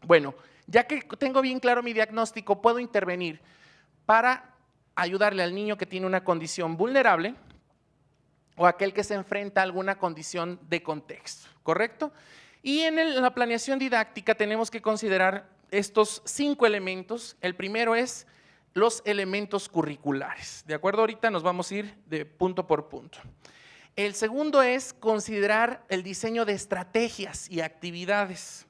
Bueno, ya que tengo bien claro mi diagnóstico, puedo intervenir para ayudarle al niño que tiene una condición vulnerable o aquel que se enfrenta a alguna condición de contexto, ¿correcto? Y en la planeación didáctica tenemos que considerar estos 5 elementos. El primero es los elementos curriculares, ¿de acuerdo? Ahorita nos vamos a ir de punto por punto. El segundo es considerar el diseño de estrategias y actividades.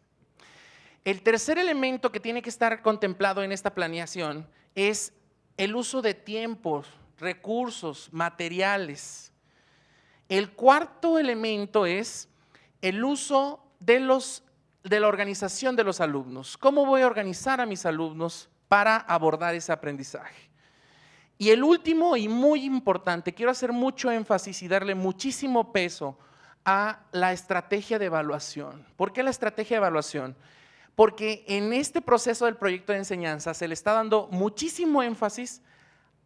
El tercer elemento que tiene que estar contemplado en esta planeación es el uso de tiempos, recursos, materiales. El cuarto elemento es el uso de la organización de los alumnos. ¿Cómo voy a organizar a mis alumnos para abordar ese aprendizaje? Y el último y muy importante, quiero hacer mucho énfasis y darle muchísimo peso a la estrategia de evaluación. ¿Por qué la estrategia de evaluación? Porque en este proceso del proyecto de enseñanza se le está dando muchísimo énfasis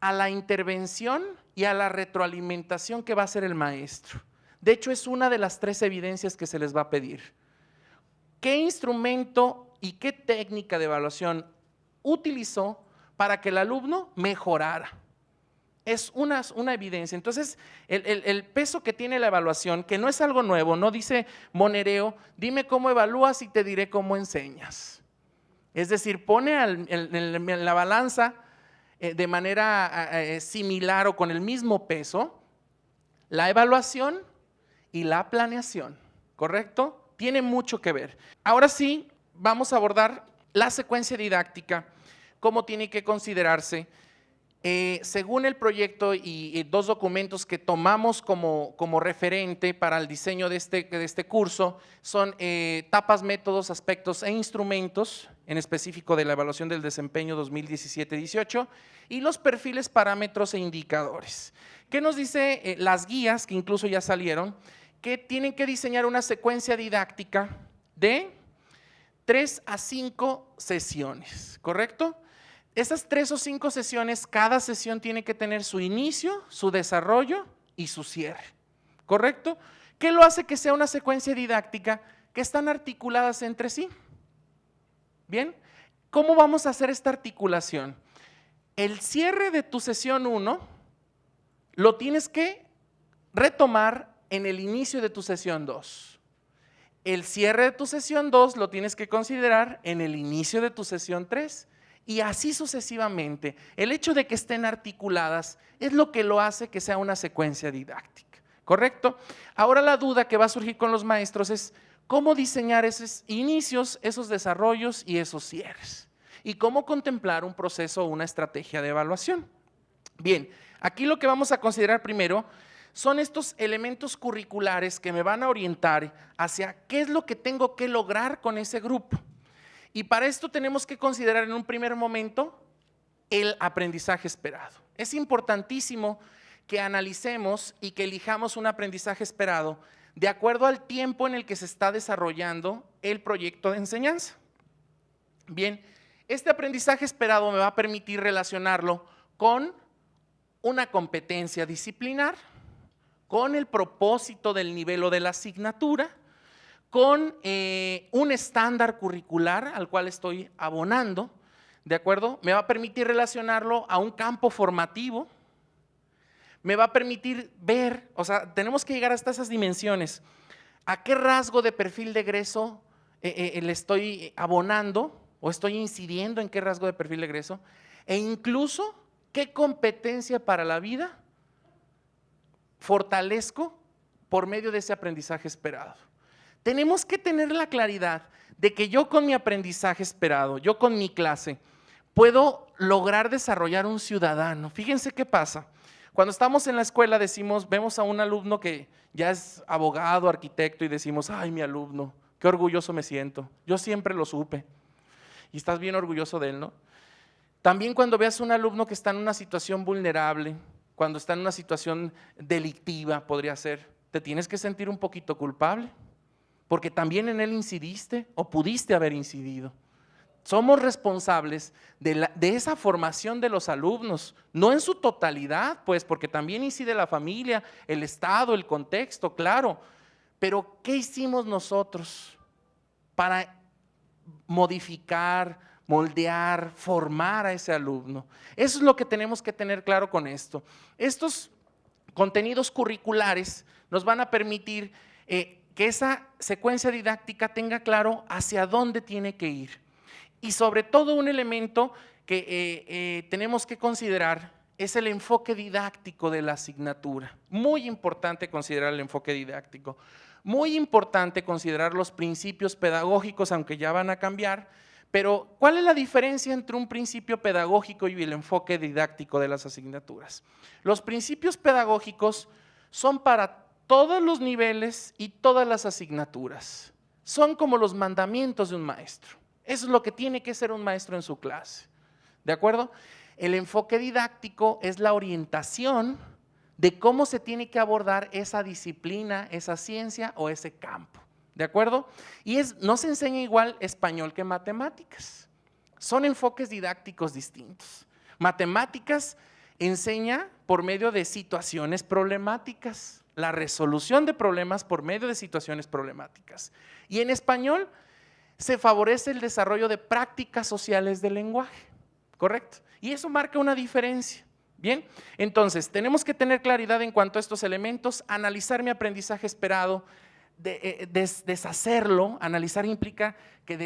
a la intervención y a la retroalimentación que va a hacer el maestro. De hecho, es una de las 3 evidencias que se les va a pedir. ¿Qué instrumento y qué técnica de evaluación utilizó para que el alumno mejorara? Es una evidencia. Entonces, el peso que tiene la evaluación, que no es algo nuevo, no dice Monereo, dime cómo evalúas y te diré cómo enseñas. Es decir, pone en la balanza de manera similar o con el mismo peso la evaluación y la planeación, ¿correcto? Tiene mucho que ver. Ahora sí, vamos a abordar la secuencia didáctica, cómo tiene que considerarse. Según el proyecto y 2 documentos que tomamos como referente para el diseño de este curso, son etapas, métodos, aspectos e instrumentos, en específico de la evaluación del desempeño 2017-18, y los perfiles, parámetros e indicadores. ¿Qué nos dice las guías, que incluso ya salieron? Que tienen que diseñar una secuencia didáctica de 3 a 5 sesiones, ¿correcto? Esas 3 o 5 sesiones, cada sesión tiene que tener su inicio, su desarrollo y su cierre, ¿correcto? ¿Qué lo hace que sea una secuencia didáctica? Que están articuladas entre sí. Bien, ¿cómo vamos a hacer esta articulación? El cierre de tu sesión 1 lo tienes que retomar en el inicio de tu sesión 2. El cierre de tu sesión 2 lo tienes que considerar en el inicio de tu sesión 3. Y así sucesivamente. El hecho de que estén articuladas es lo que lo hace que sea una secuencia didáctica, ¿correcto? Ahora la duda que va a surgir con los maestros es cómo diseñar esos inicios, esos desarrollos y esos cierres. Y cómo contemplar un proceso o una estrategia de evaluación. Bien, aquí lo que vamos a considerar primero son estos elementos curriculares que me van a orientar hacia qué es lo que tengo que lograr con ese grupo. Y para esto tenemos que considerar en un primer momento el aprendizaje esperado. Es importantísimo que analicemos y que elijamos un aprendizaje esperado de acuerdo al tiempo en el que se está desarrollando el proyecto de enseñanza. Bien, este aprendizaje esperado me va a permitir relacionarlo con una competencia disciplinar, con el propósito del nivel o de la asignatura, con un estándar curricular al cual estoy abonando, ¿de acuerdo? Me va a permitir relacionarlo a un campo formativo, me va a permitir ver, o sea, tenemos que llegar hasta esas dimensiones. ¿A qué rasgo de perfil de egreso le estoy abonando o estoy incidiendo en qué rasgo de perfil de egreso? E incluso, ¿qué competencia para la vida fortalezco por medio de ese aprendizaje esperado? Tenemos que tener la claridad de que yo con mi aprendizaje esperado, yo con mi clase, puedo lograr desarrollar un ciudadano. Fíjense qué pasa. Cuando estamos en la escuela vemos a un alumno que ya es abogado, arquitecto y decimos, ay, mi alumno, qué orgulloso me siento. Yo siempre lo supe. Y estás bien orgulloso de él, ¿no? También cuando veas a un alumno que está en una situación vulnerable, cuando está en una situación delictiva, podría ser, te tienes que sentir un poquito culpable. Porque también en él incidiste o pudiste haber incidido. Somos responsables de esa formación de los alumnos, no en su totalidad, pues, porque también incide la familia, el Estado, el contexto, claro. Pero ¿qué hicimos nosotros para modificar, moldear, formar a ese alumno. Eso es lo que tenemos que tener claro con esto. Estos contenidos curriculares nos van a permitir que esa secuencia didáctica tenga claro hacia dónde tiene que ir. Y sobre todo un elemento que tenemos que considerar es el enfoque didáctico de la asignatura. Muy importante considerar el enfoque didáctico. Muy importante considerar los principios pedagógicos, aunque ya van a cambiar. Pero, ¿cuál es la diferencia entre un principio pedagógico y el enfoque didáctico de las asignaturas? Los principios pedagógicos son para todos los niveles y todas las asignaturas. Son como los mandamientos de un maestro. Eso es lo que tiene que ser un maestro en su clase. ¿De acuerdo? El enfoque didáctico es la orientación de cómo se tiene que abordar esa disciplina, esa ciencia o ese campo. ¿De acuerdo? Y no se enseña igual español que matemáticas. Son enfoques didácticos distintos. Matemáticas enseña por medio de situaciones problemáticas, la resolución de problemas por medio de situaciones problemáticas. Y en español se favorece el desarrollo de prácticas sociales del lenguaje, ¿correcto? Y eso marca una diferencia. Bien, entonces tenemos que tener claridad en cuanto a estos elementos, analizar mi aprendizaje esperado, deshacerlo. Analizar implica que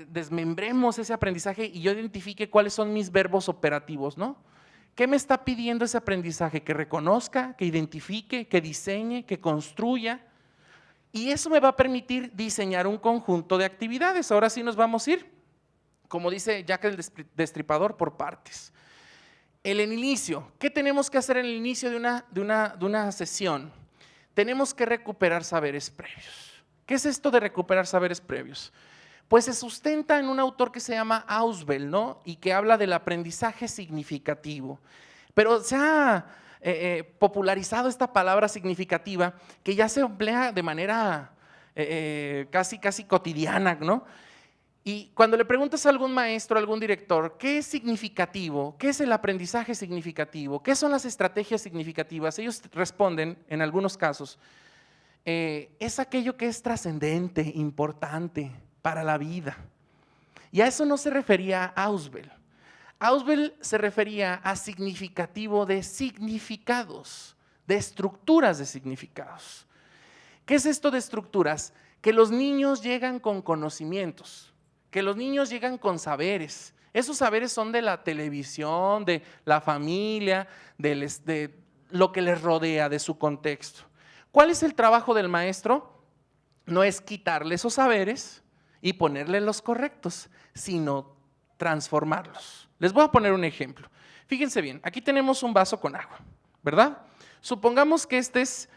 desmembremos ese aprendizaje y yo identifique cuáles son mis verbos operativos, ¿no? ¿Qué me está pidiendo ese aprendizaje? Que reconozca, que identifique, que diseñe, que construya. Y eso me va a permitir diseñar un conjunto de actividades. Ahora sí nos vamos a ir, como dice Jack el Destripador, por partes. El inicio. ¿Qué tenemos que hacer en el inicio de una sesión? Tenemos que recuperar saberes previos. ¿Qué es esto de recuperar saberes previos? Pues se sustenta en un autor que se llama Ausubel, ¿no? Y que habla del aprendizaje significativo. Pero se ha popularizado esta palabra significativa que ya se emplea de manera casi cotidiana, ¿no? Y cuando le preguntas a algún maestro, a algún director, ¿qué es significativo? ¿Qué es el aprendizaje significativo? ¿Qué son las estrategias significativas? Ellos responden, en algunos casos, es aquello que es trascendente, importante para la vida. Y a eso no se refería Ausubel. Ausubel se refería a significativo de significados, de estructuras de significados. ¿Qué es esto de estructuras? Que los niños llegan con conocimientos, que los niños llegan con saberes. Esos saberes son de la televisión, de la familia, de lo que les rodea, de su contexto. ¿Cuál es el trabajo del maestro? No es quitarle esos saberes y ponerle los correctos, sino transformarlos. Les voy a poner un ejemplo. Fíjense bien, aquí tenemos un vaso con agua, ¿verdad? Supongamos que este es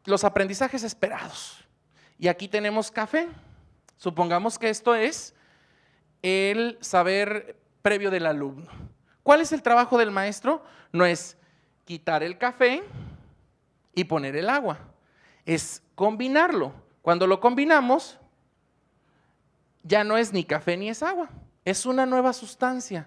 los aprendizajes esperados. Y aquí tenemos café. Supongamos que esto es el saber previo del alumno. ¿Cuál es el trabajo del maestro? No es quitar el café y poner el agua, es combinarlo. Cuando lo combinamos, ya no es ni café ni es agua, es una nueva sustancia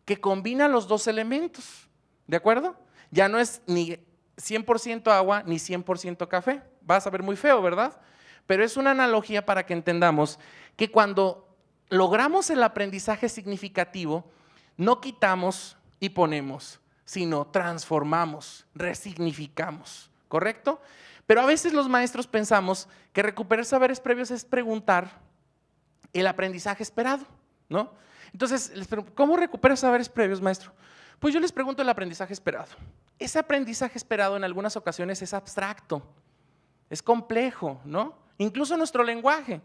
que combina los dos elementos, ¿de acuerdo? Ya no es ni 100% agua ni 100% café. Va a saber muy feo, ¿verdad? Pero es una analogía para que entendamos que cuando logramos el aprendizaje significativo, no quitamos y ponemos, sino transformamos, resignificamos, ¿correcto? Pero a veces los maestros pensamos que recuperar saberes previos es preguntar el aprendizaje esperado, ¿no? Entonces, ¿cómo recuperas saberes previos, maestro? Pues yo les pregunto el aprendizaje esperado. Ese aprendizaje esperado en algunas ocasiones es abstracto, es complejo, ¿no? Incluso nuestro lenguaje.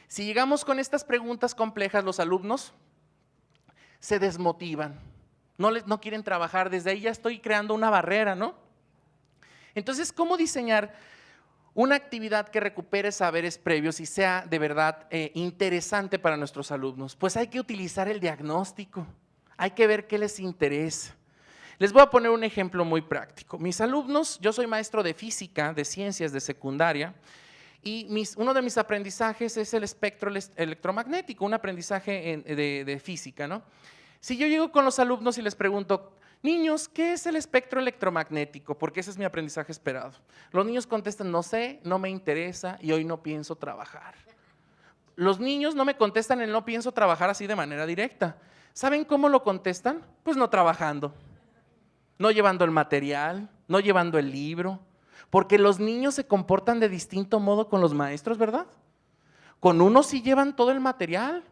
Si llegamos con estas preguntas complejas, los alumnos se desmotivan, no quieren trabajar, desde ahí ya estoy creando una barrera, ¿no? Entonces, ¿cómo diseñar una actividad que recupere saberes previos y sea de verdad interesante para nuestros alumnos? Pues hay que utilizar el diagnóstico, hay que ver qué les interesa. Les voy a poner un ejemplo muy práctico. Mis alumnos, yo soy maestro de física, de ciencias de secundaria, y uno de mis aprendizajes es el espectro electromagnético, un aprendizaje de física, ¿no? Si yo llego con los alumnos y les pregunto, Niños, ¿qué es el espectro electromagnético? Porque ese es mi aprendizaje esperado. Los niños contestan, no sé, no me interesa y hoy no pienso trabajar. Los niños no me contestan el no pienso trabajar así de manera directa. ¿Saben cómo lo contestan? Pues no trabajando, no llevando el material, no llevando el libro, porque los niños se comportan de distinto modo con los maestros, ¿verdad? Con unos sí llevan todo el material,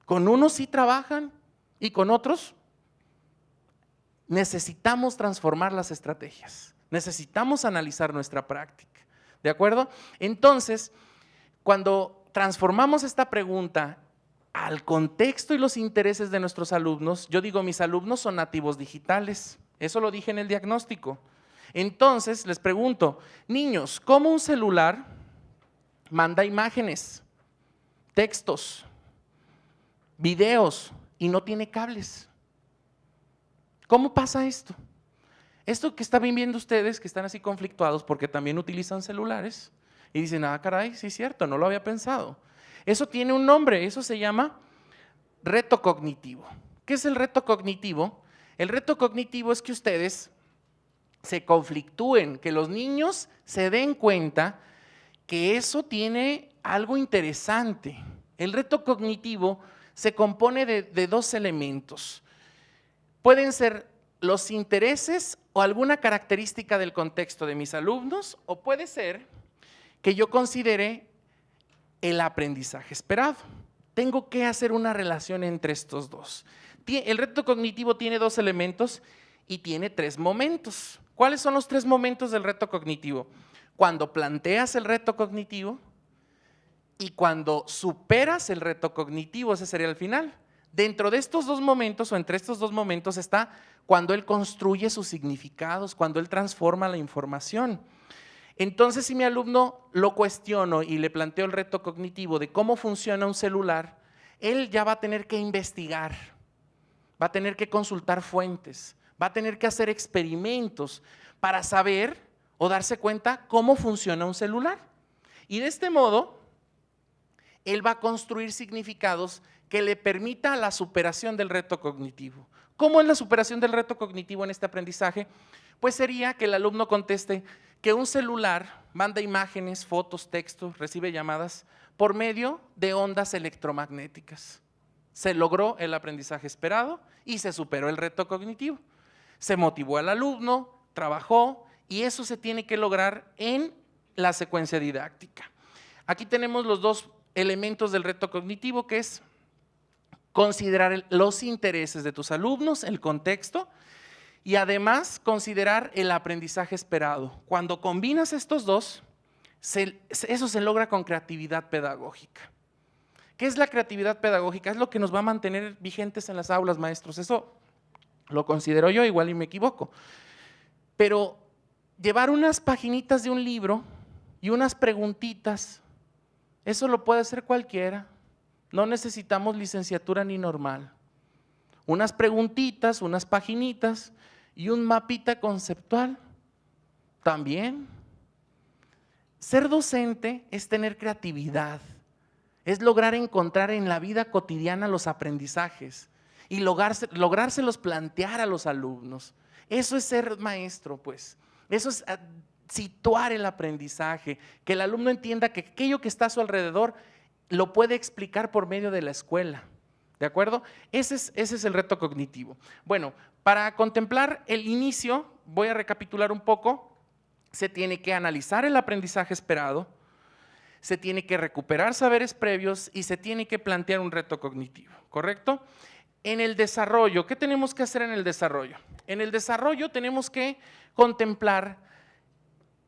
con unos sí trabajan y con otros necesitamos transformar las estrategias, necesitamos analizar nuestra práctica, ¿de acuerdo? Entonces, cuando transformamos esta pregunta al contexto y los intereses de nuestros alumnos, yo digo, mis alumnos son nativos digitales, eso lo dije en el diagnóstico. Entonces, les pregunto, niños, ¿cómo un celular manda imágenes, textos, videos y no tiene cables? ¿Cómo pasa esto? Esto que están viendo ustedes, que están así conflictuados porque también utilizan celulares y dicen, ah, caray, sí es cierto, no lo había pensado. Eso tiene un nombre, eso se llama reto cognitivo. ¿Qué es el reto cognitivo? El reto cognitivo es que ustedes se conflictúen, que los niños se den cuenta que eso tiene algo interesante. El reto cognitivo se compone de dos elementos. Pueden ser los intereses o alguna característica del contexto de mis alumnos, o puede ser que yo considere el aprendizaje esperado. Tengo que hacer una relación entre estos dos. El reto cognitivo tiene dos elementos y tiene tres momentos. ¿Cuáles son los tres momentos del reto cognitivo? Cuando planteas el reto cognitivo y cuando superas el reto cognitivo, ese sería el final. Dentro de estos dos momentos o entre estos dos momentos está cuando él construye sus significados, cuando él transforma la información. Entonces, si mi alumno lo cuestiono y le planteo el reto cognitivo de cómo funciona un celular, él ya va a tener que investigar, va a tener que consultar fuentes, va a tener que hacer experimentos para saber o darse cuenta cómo funciona un celular. Y de este modo, él va a construir significados que le permita la superación del reto cognitivo. ¿Cómo es la superación del reto cognitivo en este aprendizaje? Pues sería que el alumno conteste que un celular manda imágenes, fotos, textos, recibe llamadas por medio de ondas electromagnéticas. Se logró el aprendizaje esperado y se superó el reto cognitivo. Se motivó al alumno, trabajó y eso se tiene que lograr en la secuencia didáctica. Aquí tenemos los dos elementos del reto cognitivo, que es considerar los intereses de tus alumnos, el contexto, y además considerar el aprendizaje esperado. Cuando combinas estos dos, eso se logra con creatividad pedagógica. ¿Qué es la creatividad pedagógica? Es lo que nos va a mantener vigentes en las aulas, maestros. Eso lo considero yo, igual y me equivoco. Pero llevar unas paginitas de un libro y unas preguntitas, eso lo puede hacer cualquiera. No necesitamos licenciatura ni normal. Unas preguntitas, unas paginitas y un mapita conceptual también. Ser docente es tener creatividad, es lograr encontrar en la vida cotidiana los aprendizajes y lográrselos plantear a los alumnos. Eso es ser maestro, pues. Eso es situar el aprendizaje, que el alumno entienda que aquello que está a su alrededor lo puede explicar por medio de la escuela, ¿de acuerdo? Ese es el reto cognitivo. Bueno, para contemplar el inicio, voy a recapitular un poco. Se tiene que analizar el aprendizaje esperado, se tiene que recuperar saberes previos y se tiene que plantear un reto cognitivo, ¿correcto? En el desarrollo, ¿qué tenemos que hacer en el desarrollo? En el desarrollo tenemos que contemplar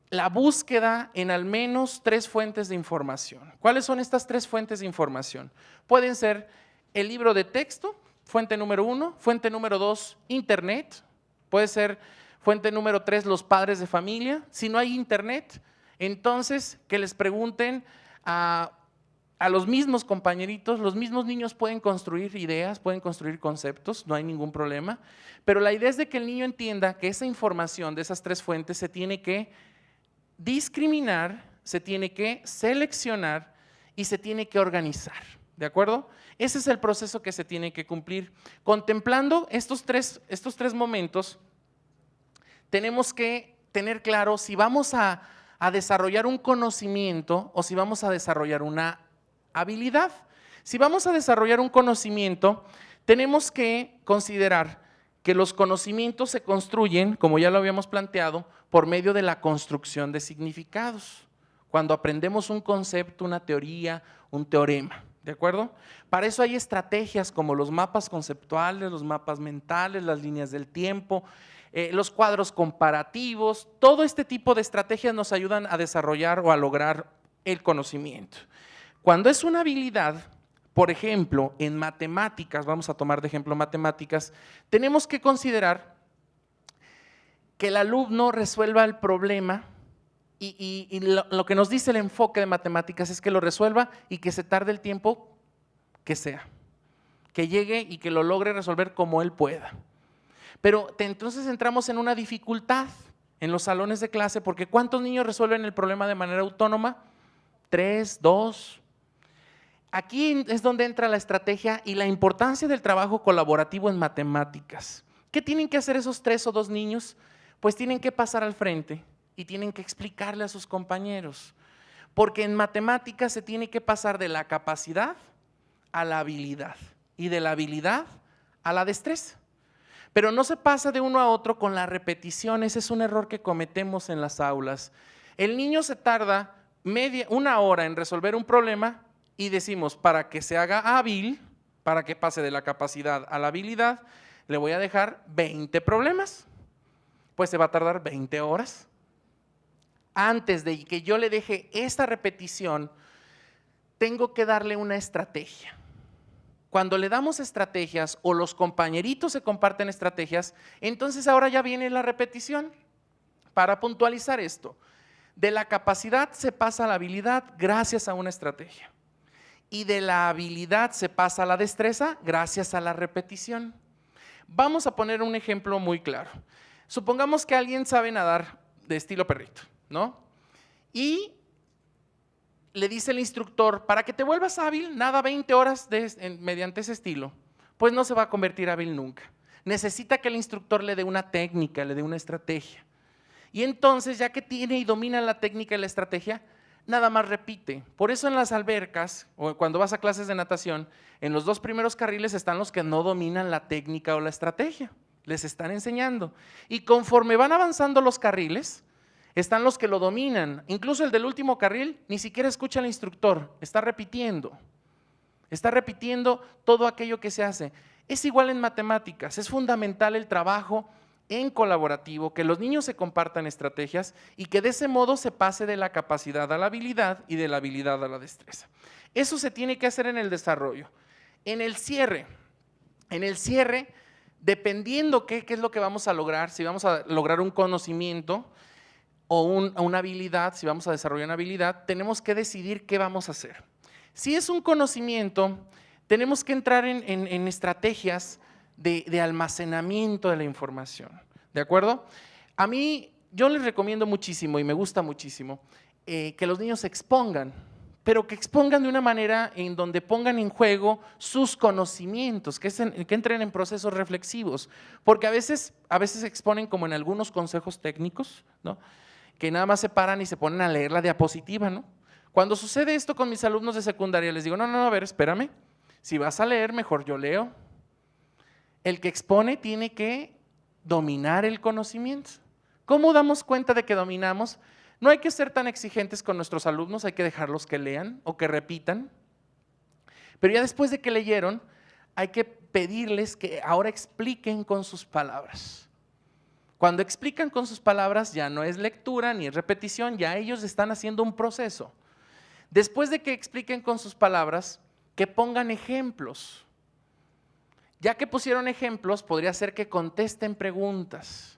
la búsqueda en al menos 3 fuentes de información. ¿Cuáles son estas 3 fuentes de información? Pueden ser el libro de texto, fuente número 1, fuente número 2, internet, puede ser fuente número 3, los padres de familia. Si no hay internet, entonces que les pregunten a los mismos compañeritos, los mismos niños pueden construir ideas, pueden construir conceptos, no hay ningún problema, pero la idea es de que el niño entienda que esa información de esas 3 fuentes se tiene que discriminar, se tiene que seleccionar y se tiene que organizar. ¿De acuerdo? Ese es el proceso que se tiene que cumplir. Contemplando estos tres momentos, tenemos que tener claro si vamos a desarrollar un conocimiento o si vamos a desarrollar una habilidad. Si vamos a desarrollar un conocimiento, tenemos que considerar que los conocimientos se construyen, como ya lo habíamos planteado, por medio de la construcción de significados. Cuando aprendemos un concepto, una teoría, un teorema, ¿de acuerdo? Para eso hay estrategias como los mapas conceptuales, los mapas mentales, las líneas del tiempo, los cuadros comparativos. Todo este tipo de estrategias nos ayudan a desarrollar o a lograr el conocimiento. Cuando es una habilidad, por ejemplo, en matemáticas, vamos a tomar de ejemplo matemáticas, tenemos que considerar que el alumno resuelva el problema y lo que nos dice el enfoque de matemáticas es que lo resuelva y que se tarde el tiempo que sea, que llegue y que lo logre resolver como él pueda. Pero entonces entramos en una dificultad en los salones de clase, porque ¿cuántos niños resuelven el problema de manera autónoma? 3, 2. Aquí es donde entra la estrategia y la importancia del trabajo colaborativo en matemáticas. ¿Qué tienen que hacer esos 3 o 2 niños? Pues tienen que pasar al frente y tienen que explicarle a sus compañeros, porque en matemáticas se tiene que pasar de la capacidad a la habilidad y de la habilidad a la destreza. Pero no se pasa de uno a otro con la repetición. Ese es un error que cometemos en las aulas. El niño se tarda una hora en resolver un problema y decimos, para que se haga hábil, para que pase de la capacidad a la habilidad, le voy a dejar 20 problemas. Pues se va a tardar 20 horas. Antes de que yo le deje esta repetición, tengo que darle una estrategia. Cuando le damos estrategias o los compañeritos se comparten estrategias, entonces ahora ya viene la repetición. Para puntualizar esto, de la capacidad se pasa a la habilidad gracias a una estrategia. Y de la habilidad se pasa a la destreza gracias a la repetición. Vamos a poner un ejemplo muy claro. Supongamos que alguien sabe nadar de estilo perrito, ¿no? Y le dice el instructor, para que te vuelvas hábil, nada 20 horas mediante ese estilo. Pues no se va a convertir hábil nunca. Necesita que el instructor le dé una técnica, le dé una estrategia. Y entonces, ya que tiene y domina la técnica y la estrategia, nada más repite. Por eso en las albercas, o cuando vas a clases de natación, en los 2 primeros carriles están los que no dominan la técnica o la estrategia. Les están enseñando. Y conforme van avanzando los carriles, están los que lo dominan. Incluso el del último carril ni siquiera escucha al instructor, está repitiendo todo aquello que se hace. Es igual en matemáticas, es fundamental el trabajo en colaborativo, que los niños se compartan estrategias y que de ese modo se pase de la capacidad a la habilidad y de la habilidad a la destreza. Eso se tiene que hacer en el desarrollo. En el cierre, dependiendo qué es lo que vamos a lograr, si vamos a lograr un conocimiento o una habilidad, si vamos a desarrollar una habilidad, tenemos que decidir qué vamos a hacer. Si es un conocimiento, tenemos que entrar en estrategias de almacenamiento de la información, ¿de acuerdo? A mí, yo les recomiendo muchísimo y me gusta muchísimo que los niños se expongan, pero que expongan de una manera en donde pongan en juego sus conocimientos, que entren en procesos reflexivos, porque a veces se exponen como en algunos consejos técnicos, ¿no? Que nada más se paran y se ponen a leer la diapositiva, ¿no? Cuando sucede esto con mis alumnos de secundaria, les digo, no, a ver, espérame, si vas a leer, mejor yo leo. El que expone tiene que dominar el conocimiento. ¿Cómo damos cuenta de que dominamos? No hay que ser tan exigentes con nuestros alumnos, hay que dejarlos que lean o que repitan. Pero ya después de que leyeron, hay que pedirles que ahora expliquen con sus palabras. Cuando explican con sus palabras ya no es lectura ni es repetición, ya ellos están haciendo un proceso. Después de que expliquen con sus palabras, que pongan ejemplos. Ya que pusieron ejemplos, podría ser que contesten preguntas.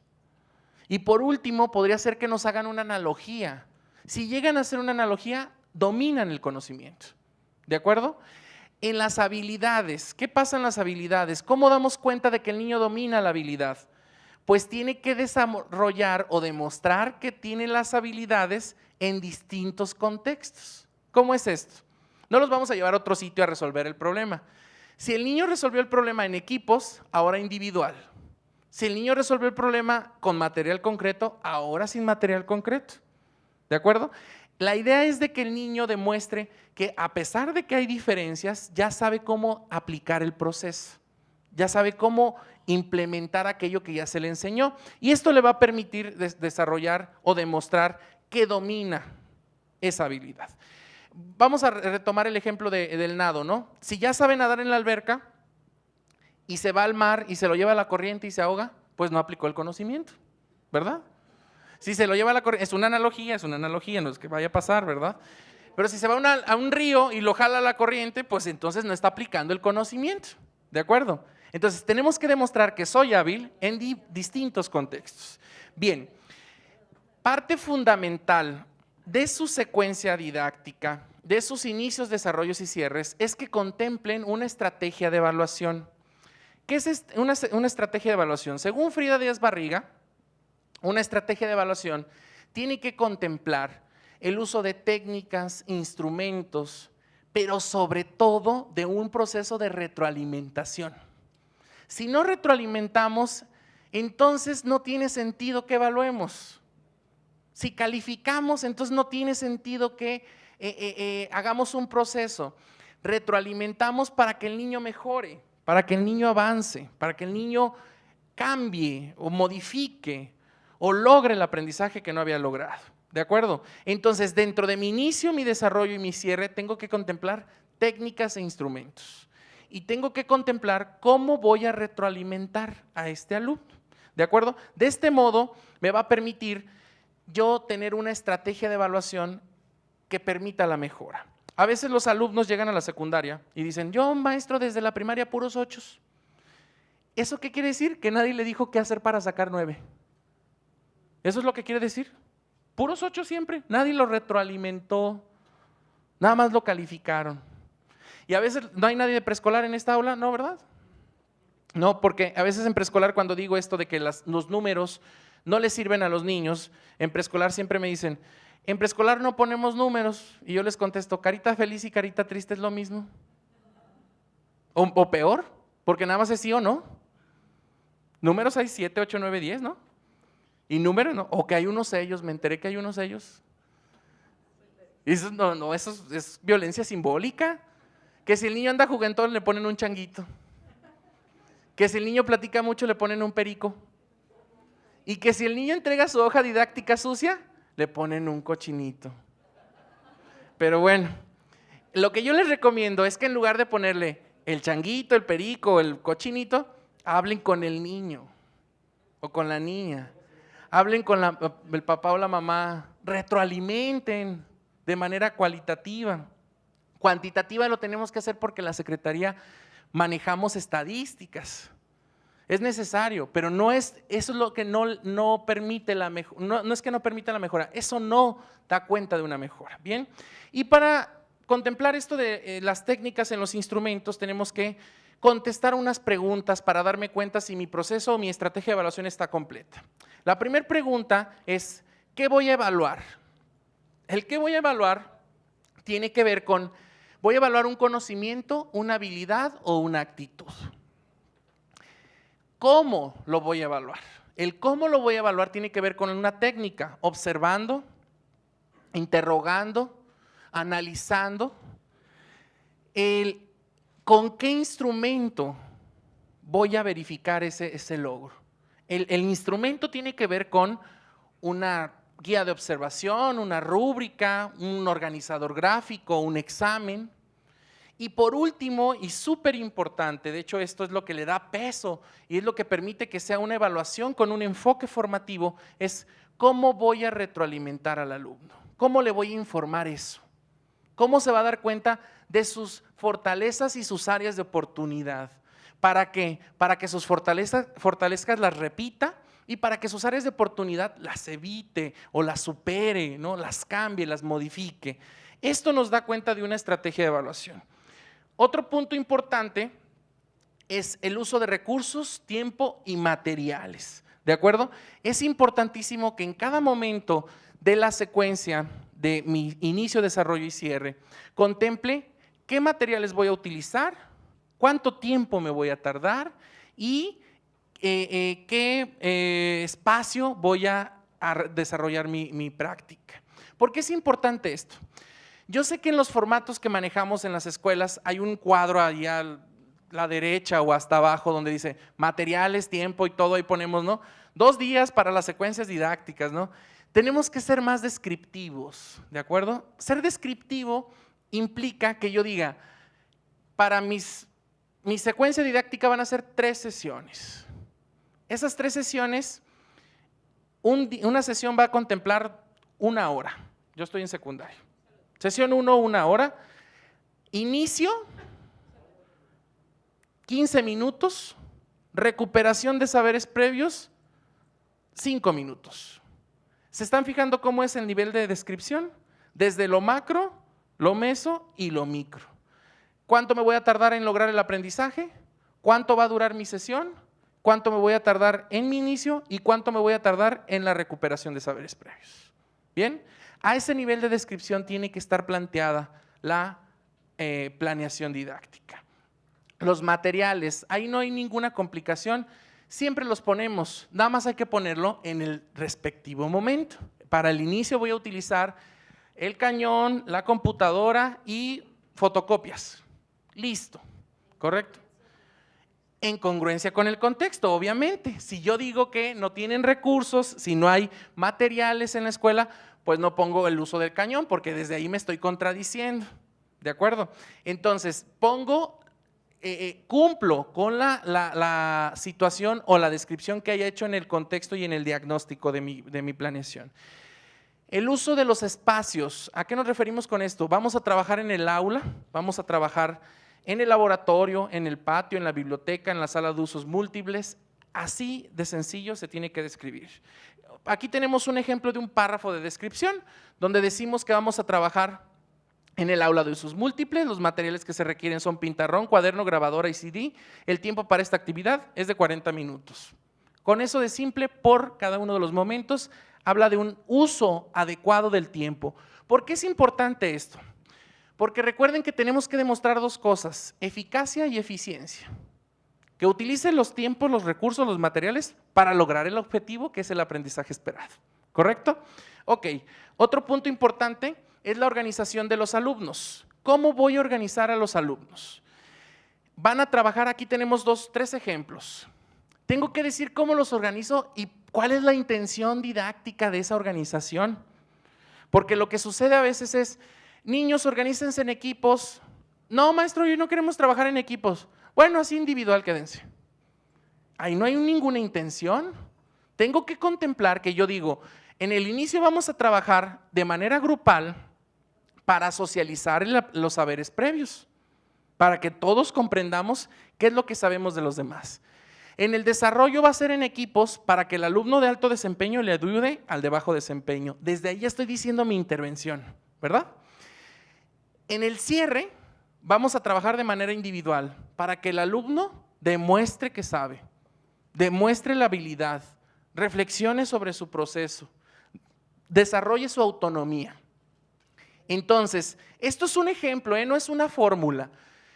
Y por último, podría ser que nos hagan una analogía. Si llegan a hacer una analogía, dominan el conocimiento. ¿De acuerdo? En las habilidades, ¿qué pasa en las habilidades? ¿Cómo damos cuenta de que el niño domina la habilidad? Pues tiene que desarrollar o demostrar que tiene las habilidades en distintos contextos. ¿Cómo es esto? No los vamos a llevar a otro sitio a resolver el problema. Si el niño resolvió el problema en equipos, ahora individual. Si el niño resolvió el problema con material concreto, ahora sin material concreto. ¿De acuerdo? La idea es de que el niño demuestre que a pesar de que hay diferencias, ya sabe cómo aplicar el proceso, ya sabe cómo implementar aquello que ya se le enseñó. Y esto le va a permitir desarrollar o demostrar que domina esa habilidad. Vamos a retomar el ejemplo del nado, ¿no? Si ya sabe nadar en la alberca y se va al mar y se lo lleva a la corriente y se ahoga, pues no aplicó el conocimiento, ¿verdad? Si se lo lleva a la corriente, es una analogía, no es que vaya a pasar, ¿verdad? Pero si se va a un río y lo jala a la corriente, pues entonces no está aplicando el conocimiento, ¿de acuerdo? Entonces tenemos que demostrar que soy hábil en distintos contextos. Bien, parte fundamental de su secuencia didáctica, de sus inicios, desarrollos y cierres, es que contemplen una estrategia de evaluación. ¿Qué es una estrategia de evaluación? Según Frida Díaz Barriga, una estrategia de evaluación tiene que contemplar el uso de técnicas, instrumentos, pero sobre todo de un proceso de retroalimentación. Si no retroalimentamos, entonces no tiene sentido que evaluemos. Si calificamos, entonces no tiene sentido que hagamos un proceso. Retroalimentamos para que el niño mejore, para que el niño avance, para que el niño cambie o modifique o logre el aprendizaje que no había logrado. ¿De acuerdo? Entonces, dentro de mi inicio, mi desarrollo y mi cierre, tengo que contemplar técnicas e instrumentos. Y tengo que contemplar cómo voy a retroalimentar a este alumno. ¿De acuerdo? De este modo, me va a permitir yo tener una estrategia de evaluación que permita la mejora. A veces los alumnos llegan a la secundaria y dicen, yo maestro desde la primaria puros 8. ¿Eso qué quiere decir? Que nadie le dijo qué hacer para sacar 9. ¿Eso es lo que quiere decir? Puros 8 siempre, nadie lo retroalimentó, nada más lo calificaron. Y a veces no hay nadie de preescolar en esta aula, ¿no, verdad? No, porque a veces en preescolar cuando digo esto de que los números no les sirven a los niños, en preescolar siempre me dicen, en preescolar no ponemos números, y yo les contesto, carita feliz y carita triste es lo mismo. O peor, porque nada más es sí o no. Números hay 7, 8, 9, 10, ¿no? Y números no, o que hay unos sellos, me enteré que hay unos sellos. Y eso no, eso es violencia simbólica. Que si el niño anda juguetón le ponen un changuito. Que si el niño platica mucho le ponen un perico. Y que si el niño entrega su hoja didáctica sucia, le ponen un cochinito. Pero bueno, lo que yo les recomiendo es que en lugar de ponerle el changuito, el perico, el cochinito, hablen con el niño o con la niña. Hablen con el papá o la mamá, retroalimenten de manera cualitativa. Cuantitativa lo tenemos que hacer porque la Secretaría manejamos estadísticas. Es necesario, pero no es, eso es lo que no permite la mejora, no es que no permita la mejora, eso no da cuenta de una mejora. Bien, y para contemplar esto de las técnicas en los instrumentos, tenemos que contestar unas preguntas para darme cuenta si mi proceso o mi estrategia de evaluación está completa. La primera pregunta es, ¿qué voy a evaluar? El qué voy a evaluar tiene que ver con, ¿voy a evaluar un conocimiento, una habilidad o una actitud? ¿Cómo lo voy a evaluar? El cómo lo voy a evaluar tiene que ver con una técnica, observando, interrogando, analizando. ¿Con qué instrumento voy a verificar ese logro? El instrumento tiene que ver con una guía de observación, una rúbrica, un organizador gráfico, un examen. Y por último, y súper importante, de hecho esto es lo que le da peso y es lo que permite que sea una evaluación con un enfoque formativo, es cómo voy a retroalimentar al alumno, cómo le voy a informar eso, cómo se va a dar cuenta de sus fortalezas y sus áreas de oportunidad. ¿Para qué? Para que sus fortalezas las repita y para que sus áreas de oportunidad las evite o las supere, ¿no? Las cambie, las modifique. Esto nos da cuenta de una estrategia de evaluación. Otro punto importante es el uso de recursos, tiempo y materiales. ¿De acuerdo? Es importantísimo que en cada momento de la secuencia de mi inicio, desarrollo y cierre contemple qué materiales voy a utilizar, cuánto tiempo me voy a tardar y qué espacio voy a desarrollar mi práctica. ¿Por qué es importante esto? Yo sé que en los formatos que manejamos en las escuelas hay un cuadro ahí a la derecha o hasta abajo donde dice materiales, tiempo y todo, ahí ponemos, ¿no? 2 días para las secuencias didácticas, ¿no? Tenemos que ser más descriptivos, ¿de acuerdo? Ser descriptivo implica que yo diga, para mi secuencia didáctica van a ser 3 sesiones. Esas 3 sesiones, una sesión va a contemplar 1 hora. Yo estoy en secundaria. Sesión 1, 1 hora. Inicio, 15 minutos. Recuperación de saberes previos, 5 minutos. ¿Se están fijando cómo es el nivel de descripción? Desde lo macro, lo meso y lo micro. ¿Cuánto me voy a tardar en lograr el aprendizaje? ¿Cuánto va a durar mi sesión? ¿Cuánto me voy a tardar en mi inicio? ¿Y cuánto me voy a tardar en la recuperación de saberes previos? ¿Bien? A ese nivel de descripción tiene que estar planteada la planeación didáctica. Los materiales, ahí no hay ninguna complicación, siempre los ponemos, nada más hay que ponerlo en el respectivo momento. Para el inicio voy a utilizar el cañón, la computadora y fotocopias. Listo, ¿correcto? En congruencia con el contexto, obviamente. Si yo digo que no tienen recursos, si no hay materiales en la escuela, pues no pongo el uso del cañón, porque desde ahí me estoy contradiciendo, ¿de acuerdo? Entonces, cumplo con la situación o la descripción que haya hecho en el contexto y en el diagnóstico de mi planeación. El uso de los espacios, ¿a qué nos referimos con esto? Vamos a trabajar en el aula, vamos a trabajar en el laboratorio, en el patio, en la biblioteca, en la sala de usos múltiples. Así de sencillo se tiene que describir. Aquí tenemos un ejemplo de un párrafo de descripción donde decimos que vamos a trabajar en el aula de usos múltiples. Los materiales que se requieren son pizarrón, cuaderno, grabadora y CD. El tiempo para esta actividad es de 40 minutos. Con eso de simple, por cada uno de los momentos, habla de un uso adecuado del tiempo. ¿Por qué es importante esto? Porque recuerden que tenemos que demostrar 2 cosas, eficacia y eficiencia. Que utilice los tiempos, los recursos, los materiales para lograr el objetivo que es el aprendizaje esperado. ¿Correcto? Ok, otro punto importante es la organización de los alumnos. ¿Cómo voy a organizar a los alumnos? Van a trabajar, aquí tenemos 3 ejemplos. Tengo que decir cómo los organizo y cuál es la intención didáctica de esa organización. Porque lo que sucede a veces es, niños, organícense en equipos. No, maestro, hoy no queremos trabajar en equipos. Bueno, así individual quédense. Ahí no hay ninguna intención. Tengo que contemplar que yo digo, en el inicio vamos a trabajar de manera grupal para socializar los saberes previos, para que todos comprendamos qué es lo que sabemos de los demás. En el desarrollo va a ser en equipos para que el alumno de alto desempeño le ayude al de bajo desempeño. Desde ahí ya estoy diciendo mi intervención, ¿verdad? En el cierre vamos a trabajar de manera individual para que el alumno demuestre que sabe, demuestre la habilidad, reflexione sobre su proceso, desarrolle su autonomía. Entonces, esto es un ejemplo, no es una fórmula,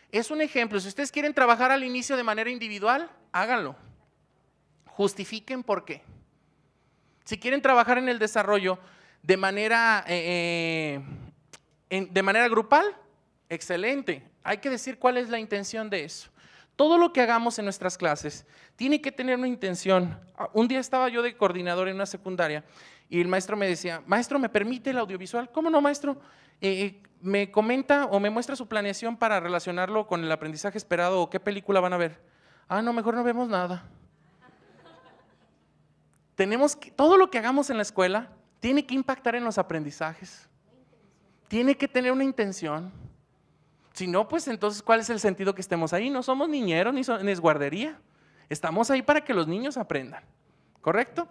es un ejemplo. Si ustedes quieren trabajar al inicio de manera individual, háganlo. Justifiquen por qué. Si quieren trabajar en el desarrollo de manera grupal, excelente. Hay que decir cuál es la intención de eso. Todo lo que hagamos en nuestras clases tiene que tener una intención. Un día estaba yo de coordinador en una secundaria y el maestro me decía, maestro, ¿me permite el audiovisual? ¿Cómo no, maestro? Me comenta o me muestra su planeación para relacionarlo con el aprendizaje esperado o qué película van a ver. Ah, no, mejor no vemos nada. Todo lo que hagamos en la escuela tiene que impactar en los aprendizajes. Tiene que tener una intención. Si no, pues entonces, ¿cuál es el sentido que estemos ahí? No somos niñeros ni es guardería. Estamos ahí para que los niños aprendan, ¿correcto?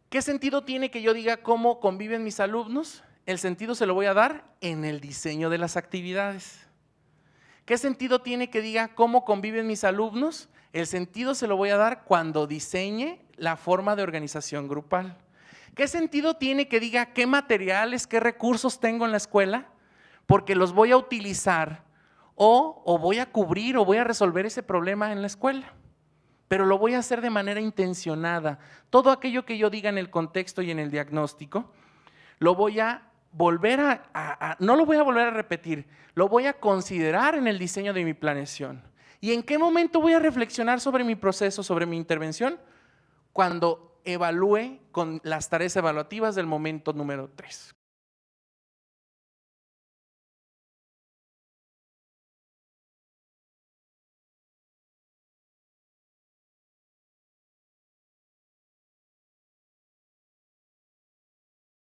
¿Qué sentido tiene que yo diga cómo conviven mis alumnos? El sentido se lo voy a dar en el diseño de las actividades. ¿Qué sentido tiene que diga cómo conviven mis alumnos? El sentido se lo voy a dar cuando diseñe la forma de organización grupal. ¿Qué sentido tiene que diga qué materiales, qué recursos tengo en la escuela? Porque los voy a utilizar o voy a cubrir o voy a resolver ese problema en la escuela. Pero lo voy a hacer de manera intencionada. Todo aquello que yo diga en el contexto y en el diagnóstico, lo voy a volver no lo voy a volver a repetir, lo voy a considerar en el diseño de mi planeación. ¿Y en qué momento voy a reflexionar sobre mi proceso, sobre mi intervención? Cuando evalúe con las tareas evaluativas del momento número 3.